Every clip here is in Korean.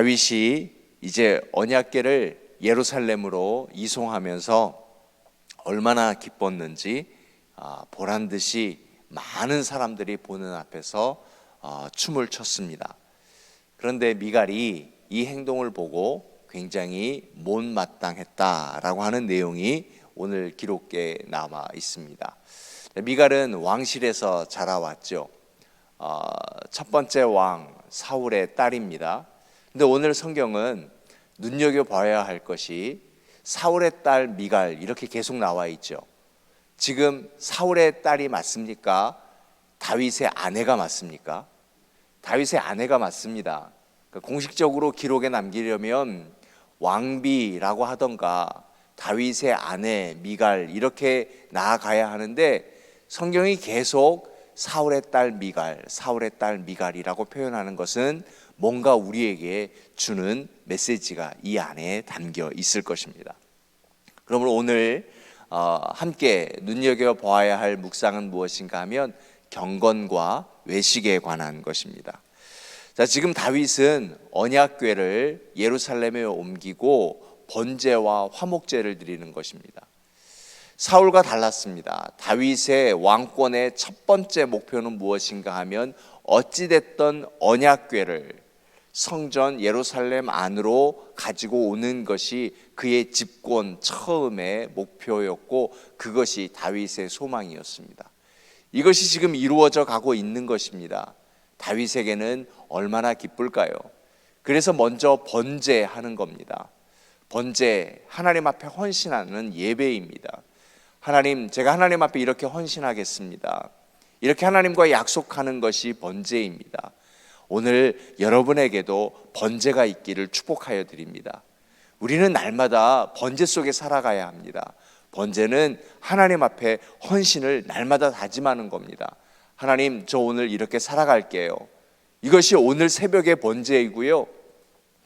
다윗이 이제 언약궤를 예루살렘으로 이송하면서 얼마나 기뻤는지 보란 듯이 많은 사람들이 보는 앞에서 춤을 췄습니다. 그런데 미갈이 이 행동을 보고 굉장히 못마땅했다라고 하는 내용이 오늘 기록에 남아 있습니다. 미갈은 왕실에서 자라왔죠. 첫 번째 왕 사울의 딸입니다. 근데 오늘 성경은 눈여겨봐야 할 것이 사울의 딸 미갈 이렇게 계속 나와 있죠. 지금 사울의 딸이 맞습니까? 다윗의 아내가 맞습니까? 다윗의 아내가 맞습니다. 공식적으로 기록에 남기려면 왕비라고 하던가 다윗의 아내 미갈 이렇게 나아가야 하는데 성경이 계속 사울의 딸 미갈, 사울의 딸 미갈이라고 표현하는 것은 뭔가 우리에게 주는 메시지가 이 안에 담겨 있을 것입니다. 그러므로 오늘 함께 눈여겨보아야 할 묵상은 무엇인가 하면 경건과 외식에 관한 것입니다. 자, 지금 다윗은 언약궤를 예루살렘에 옮기고 번제와 화목제를 드리는 것입니다. 사울과 달랐습니다. 다윗의 왕권의 첫 번째 목표는 무엇인가 하면 어찌됐던 언약궤를 성전 예루살렘 안으로 가지고 오는 것이 그의 집권 처음의 목표였고 그것이 다윗의 소망이었습니다. 이것이 지금 이루어져 가고 있는 것입니다. 다윗에게는 얼마나 기쁠까요? 그래서 먼저 번제하는 겁니다. 번제, 하나님 앞에 헌신하는 예배입니다. 하나님, 제가 하나님 앞에 이렇게 헌신하겠습니다. 이렇게 하나님과 약속하는 것이 번제입니다. 오늘 여러분에게도 번제가 있기를 축복하여 드립니다. 우리는 날마다 번제 속에 살아가야 합니다. 번제는 하나님 앞에 헌신을 날마다 다짐하는 겁니다. 하나님, 저 오늘 이렇게 살아갈게요. 이것이 오늘 새벽의 번제이고요.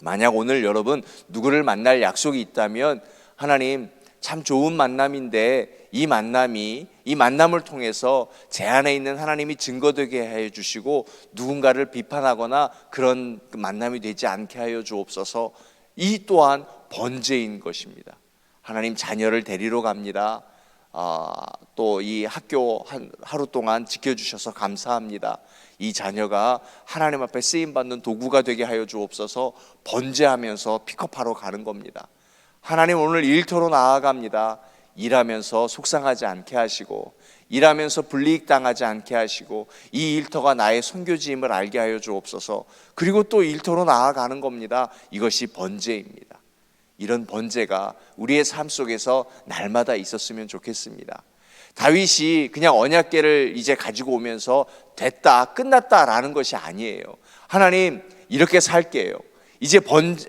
만약 오늘 여러분 누구를 만날 약속이 있다면 하나님, 참 좋은 만남인데 이 만남을 통해서 제 안에 있는 하나님이 증거되게 해 주시고 누군가를 비판하거나 그런 만남이 되지 않게 하여 주옵소서. 이 또한 번제인 것입니다. 하나님, 자녀를 데리러 갑니다. 또 이 학교 하루 동안 지켜주셔서 감사합니다. 이 자녀가 하나님 앞에 쓰임받는 도구가 되게 하여 주옵소서. 번제하면서 픽업하러 가는 겁니다. 하나님, 오늘 일터로 나아갑니다. 일하면서 속상하지 않게 하시고 일하면서 불이익 당하지 않게 하시고 이 일터가 나의 선교지임을 알게 하여 주옵소서. 그리고 또 일터로 나아가는 겁니다. 이것이 번제입니다. 이런 번제가 우리의 삶 속에서 날마다 있었으면 좋겠습니다. 다윗이 그냥 언약궤를 이제 가지고 오면서 됐다, 끝났다라는 것이 아니에요. 하나님, 이렇게 살게요. 이제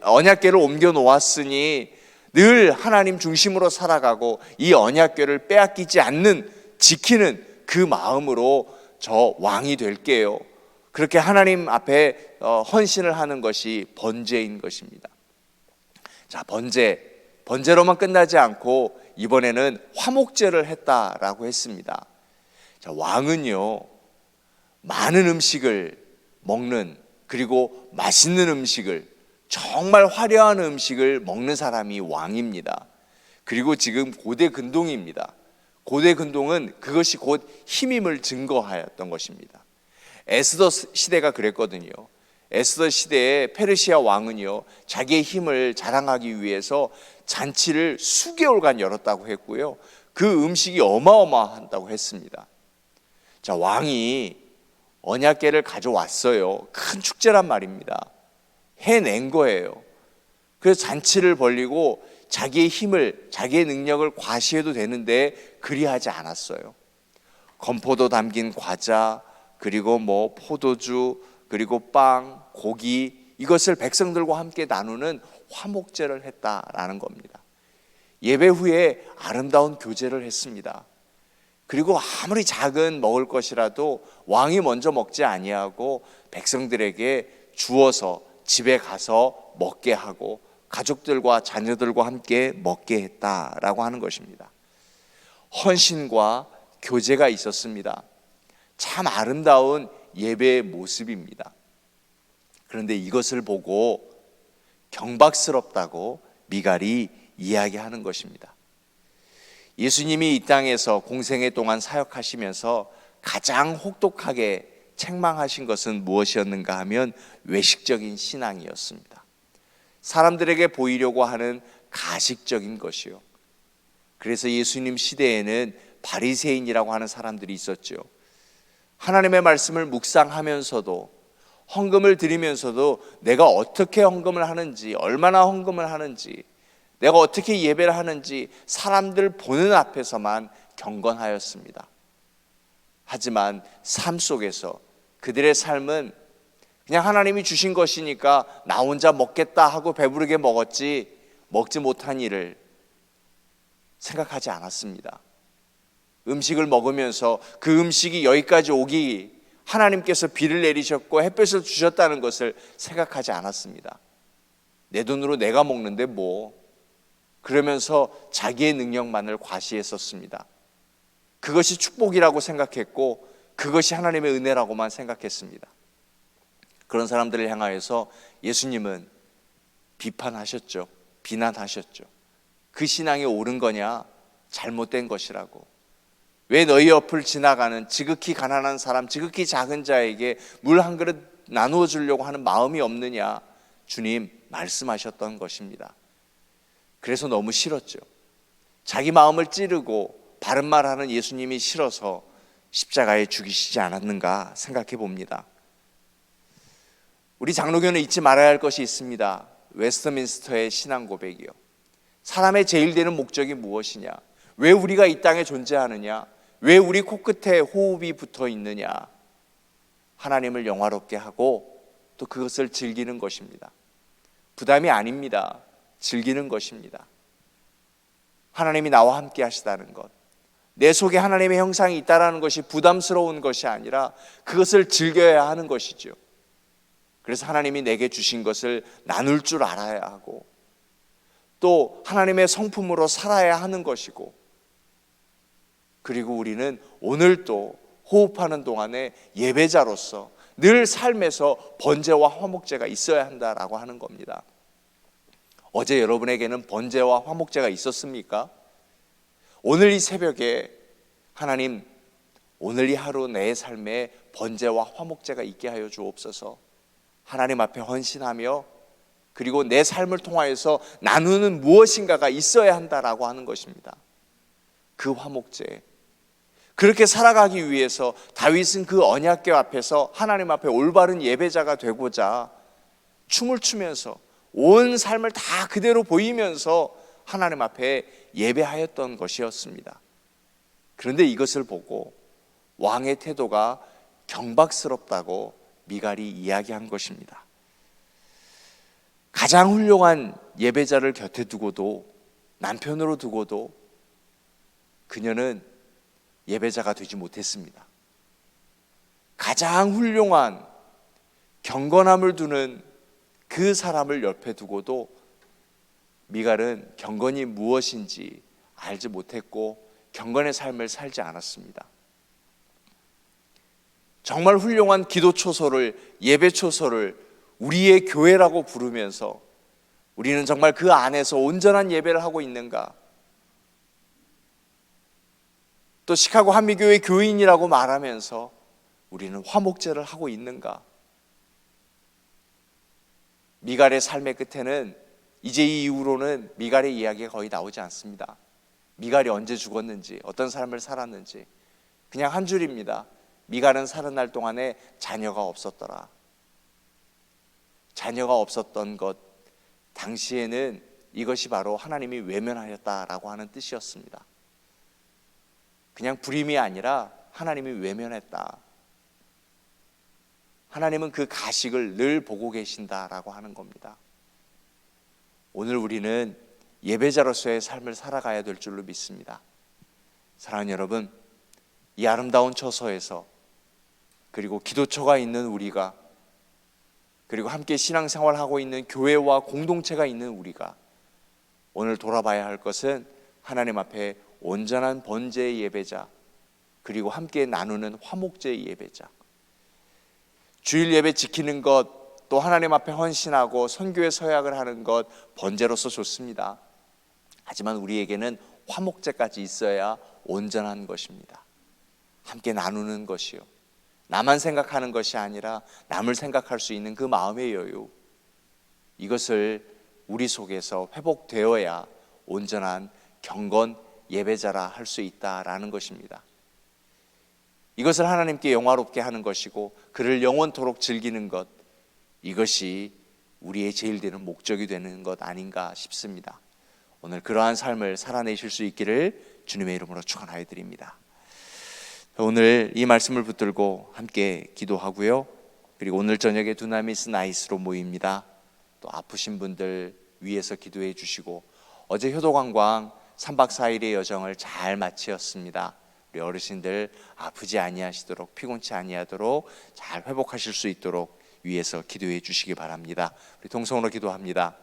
언약궤를 옮겨 놓았으니 늘 하나님 중심으로 살아가고 이 언약궤를 빼앗기지 않는, 지키는 그 마음으로 저 왕이 될게요. 그렇게 하나님 앞에 헌신을 하는 것이 번제인 것입니다. 자, 번제로만 끝나지 않고 이번에는 화목제를 했다라고 했습니다. 자, 왕은요, 많은 음식을 먹는, 그리고 맛있는 음식을, 정말 화려한 음식을 먹는 사람이 왕입니다. 그리고 지금 고대 근동입니다. 고대 근동은 그것이 곧 힘임을 증거하였던 것입니다. 에스더 시대가 그랬거든요. 에스더 시대에 페르시아 왕은요, 자기의 힘을 자랑하기 위해서 잔치를 수개월간 열었다고 했고요, 그 음식이 어마어마하다고 했습니다. 자, 왕이 언약궤를 가져왔어요. 큰 축제란 말입니다. 해낸 거예요. 그래서 잔치를 벌리고 자기의 힘을, 자기의 능력을 과시해도 되는데 그리하지 않았어요. 건포도 담긴 과자, 그리고 포도주, 그리고 빵, 고기, 이것을 백성들과 함께 나누는 화목제를 했다라는 겁니다. 예배 후에 아름다운 교제를 했습니다. 그리고 아무리 작은 먹을 것이라도 왕이 먼저 먹지 아니하고 백성들에게 주어서 집에 가서 먹게 하고 가족들과 자녀들과 함께 먹게 했다라고 하는 것입니다. 헌신과 교제가 있었습니다. 참 아름다운 예배의 모습입니다. 그런데 이것을 보고 경박스럽다고 미갈이 이야기하는 것입니다. 예수님이 이 땅에서 공생애 동안 사역하시면서 가장 혹독하게 책망하신 것은 무엇이었는가 하면 외식적인 신앙이었습니다. 사람들에게 보이려고 하는 가식적인 것이요. 그래서 예수님 시대에는 바리새인이라고 하는 사람들이 있었죠. 하나님의 말씀을 묵상하면서도 헌금을 드리면서도 내가 어떻게 헌금을 하는지, 얼마나 헌금을 하는지, 내가 어떻게 예배를 하는지 사람들 보는 앞에서만 경건하였습니다. 하지만 삶 속에서 그들의 삶은 그냥 하나님이 주신 것이니까 나 혼자 먹겠다 하고 배부르게 먹었지 먹지 못한 일을 생각하지 않았습니다. 음식을 먹으면서 그 음식이 여기까지 오기 하나님께서 비를 내리셨고 햇볕을 주셨다는 것을 생각하지 않았습니다. 내 돈으로 내가 먹는데 뭐, 그러면서 자기의 능력만을 과시했었습니다. 그것이 축복이라고 생각했고 그것이 하나님의 은혜라고만 생각했습니다. 그런 사람들을 향하여서 예수님은 비판하셨죠. 비난하셨죠. 그 신앙이 옳은 거냐? 잘못된 것이라고. 왜 너희 옆을 지나가는 지극히 가난한 사람, 지극히 작은 자에게 물 한 그릇 나누어 주려고 하는 마음이 없느냐? 주님 말씀하셨던 것입니다. 그래서 너무 싫었죠. 자기 마음을 찌르고 바른 말하는 예수님이 싫어서 십자가에 죽이시지 않았는가 생각해 봅니다. 우리 장로교는 잊지 말아야 할 것이 있습니다. 웨스트민스터의 신앙 고백이요. 사람의 제일 되는 목적이 무엇이냐? 왜 우리가 이 땅에 존재하느냐? 왜 우리 코끝에 호흡이 붙어 있느냐? 하나님을 영화롭게 하고 또 그것을 즐기는 것입니다. 부담이 아닙니다. 즐기는 것입니다. 하나님이 나와 함께 하시다는 것, 내 속에 하나님의 형상이 있다는 것이 부담스러운 것이 아니라 그것을 즐겨야 하는 것이죠. 그래서 하나님이 내게 주신 것을 나눌 줄 알아야 하고 또 하나님의 성품으로 살아야 하는 것이고, 그리고 우리는 오늘 또 호흡하는 동안에 예배자로서 늘 삶에서 번제와 화목제가 있어야 한다라고 하는 겁니다. 어제 여러분에게는 번제와 화목제가 있었습니까? 오늘 이 새벽에 하나님, 오늘 이 하루 내 삶에 번제와 화목제가 있게 하여 주옵소서. 하나님 앞에 헌신하며 그리고 내 삶을 통하여서 나누는 무엇인가가 있어야 한다라고 하는 것입니다. 그 화목제, 그렇게 살아가기 위해서 다윗은 그 언약궤 앞에서 하나님 앞에 올바른 예배자가 되고자 춤을 추면서 온 삶을 다 그대로 보이면서 하나님 앞에 예배하였던 것이었습니다. 그런데 이것을 보고 왕의 태도가 경박스럽다고 미갈이 이야기한 것입니다. 가장 훌륭한 예배자를 곁에 두고도, 남편으로 두고도 그녀는 예배자가 되지 못했습니다. 가장 훌륭한 경건함을 두는 그 사람을 옆에 두고도 미갈은 경건이 무엇인지 알지 못했고 경건의 삶을 살지 않았습니다. 정말 훌륭한 기도 초소를, 예배 초소를 우리의 교회라고 부르면서 우리는 정말 그 안에서 온전한 예배를 하고 있는가? 또 시카고 한미교회 교인이라고 말하면서 우리는 화목제를 하고 있는가? 미갈의 삶의 끝에는 이제 이 이후로는 미갈의 이야기가 거의 나오지 않습니다. 미갈이 언제 죽었는지, 어떤 삶을 살았는지 그냥 한 줄입니다. 미갈은 사는 날 동안에 자녀가 없었더라. 자녀가 없었던 것, 당시에는 이것이 바로 하나님이 외면하였다라고 하는 뜻이었습니다. 그냥 불임이 아니라 하나님이 외면했다. 하나님은 그 가식을 늘 보고 계신다라고 하는 겁니다. 오늘 우리는 예배자로서의 삶을 살아가야 될 줄로 믿습니다. 사랑하는 여러분, 이 아름다운 처소에서 그리고 기도처가 있는 우리가, 그리고 함께 신앙생활하고 있는 교회와 공동체가 있는 우리가 오늘 돌아봐야 할 것은 하나님 앞에 온전한 번제의 예배자, 그리고 함께 나누는 화목제의 예배자, 주일 예배 지키는 것, 또 또 하나님 앞에 헌신하고 선교의 서약을 하는 것 번제로서 좋습니다. 하지만 우리에게는 화목제까지 있어야 온전한 것입니다. 함께 나누는 것이요, 나만 생각하는 것이 아니라 남을 생각할 수 있는 그 마음의 여유, 이것을 우리 속에서 회복되어야 온전한 경건 예배자라 할 수 있다라는 것입니다. 이것을 하나님께 영화롭게 하는 것이고 그를 영원토록 즐기는 것, 이것이 우리의 제일 되는 목적이 되는 것 아닌가 싶습니다. 오늘 그러한 삶을 살아내실 수 있기를 주님의 이름으로 축원하여 드립니다. 오늘 이 말씀을 붙들고 함께 기도하고요, 그리고 오늘 저녁에 두나미스 나이스로 모입니다. 또 아프신 분들 위해서 기도해 주시고, 어제 효도관광 3박 4일의 여정을 잘 마치었습니다. 우리 어르신들 아프지 아니하시도록, 피곤치 아니하도록 잘 회복하실 수 있도록 위해서 기도해 주시기 바랍니다. 우리 동성으로 기도합니다.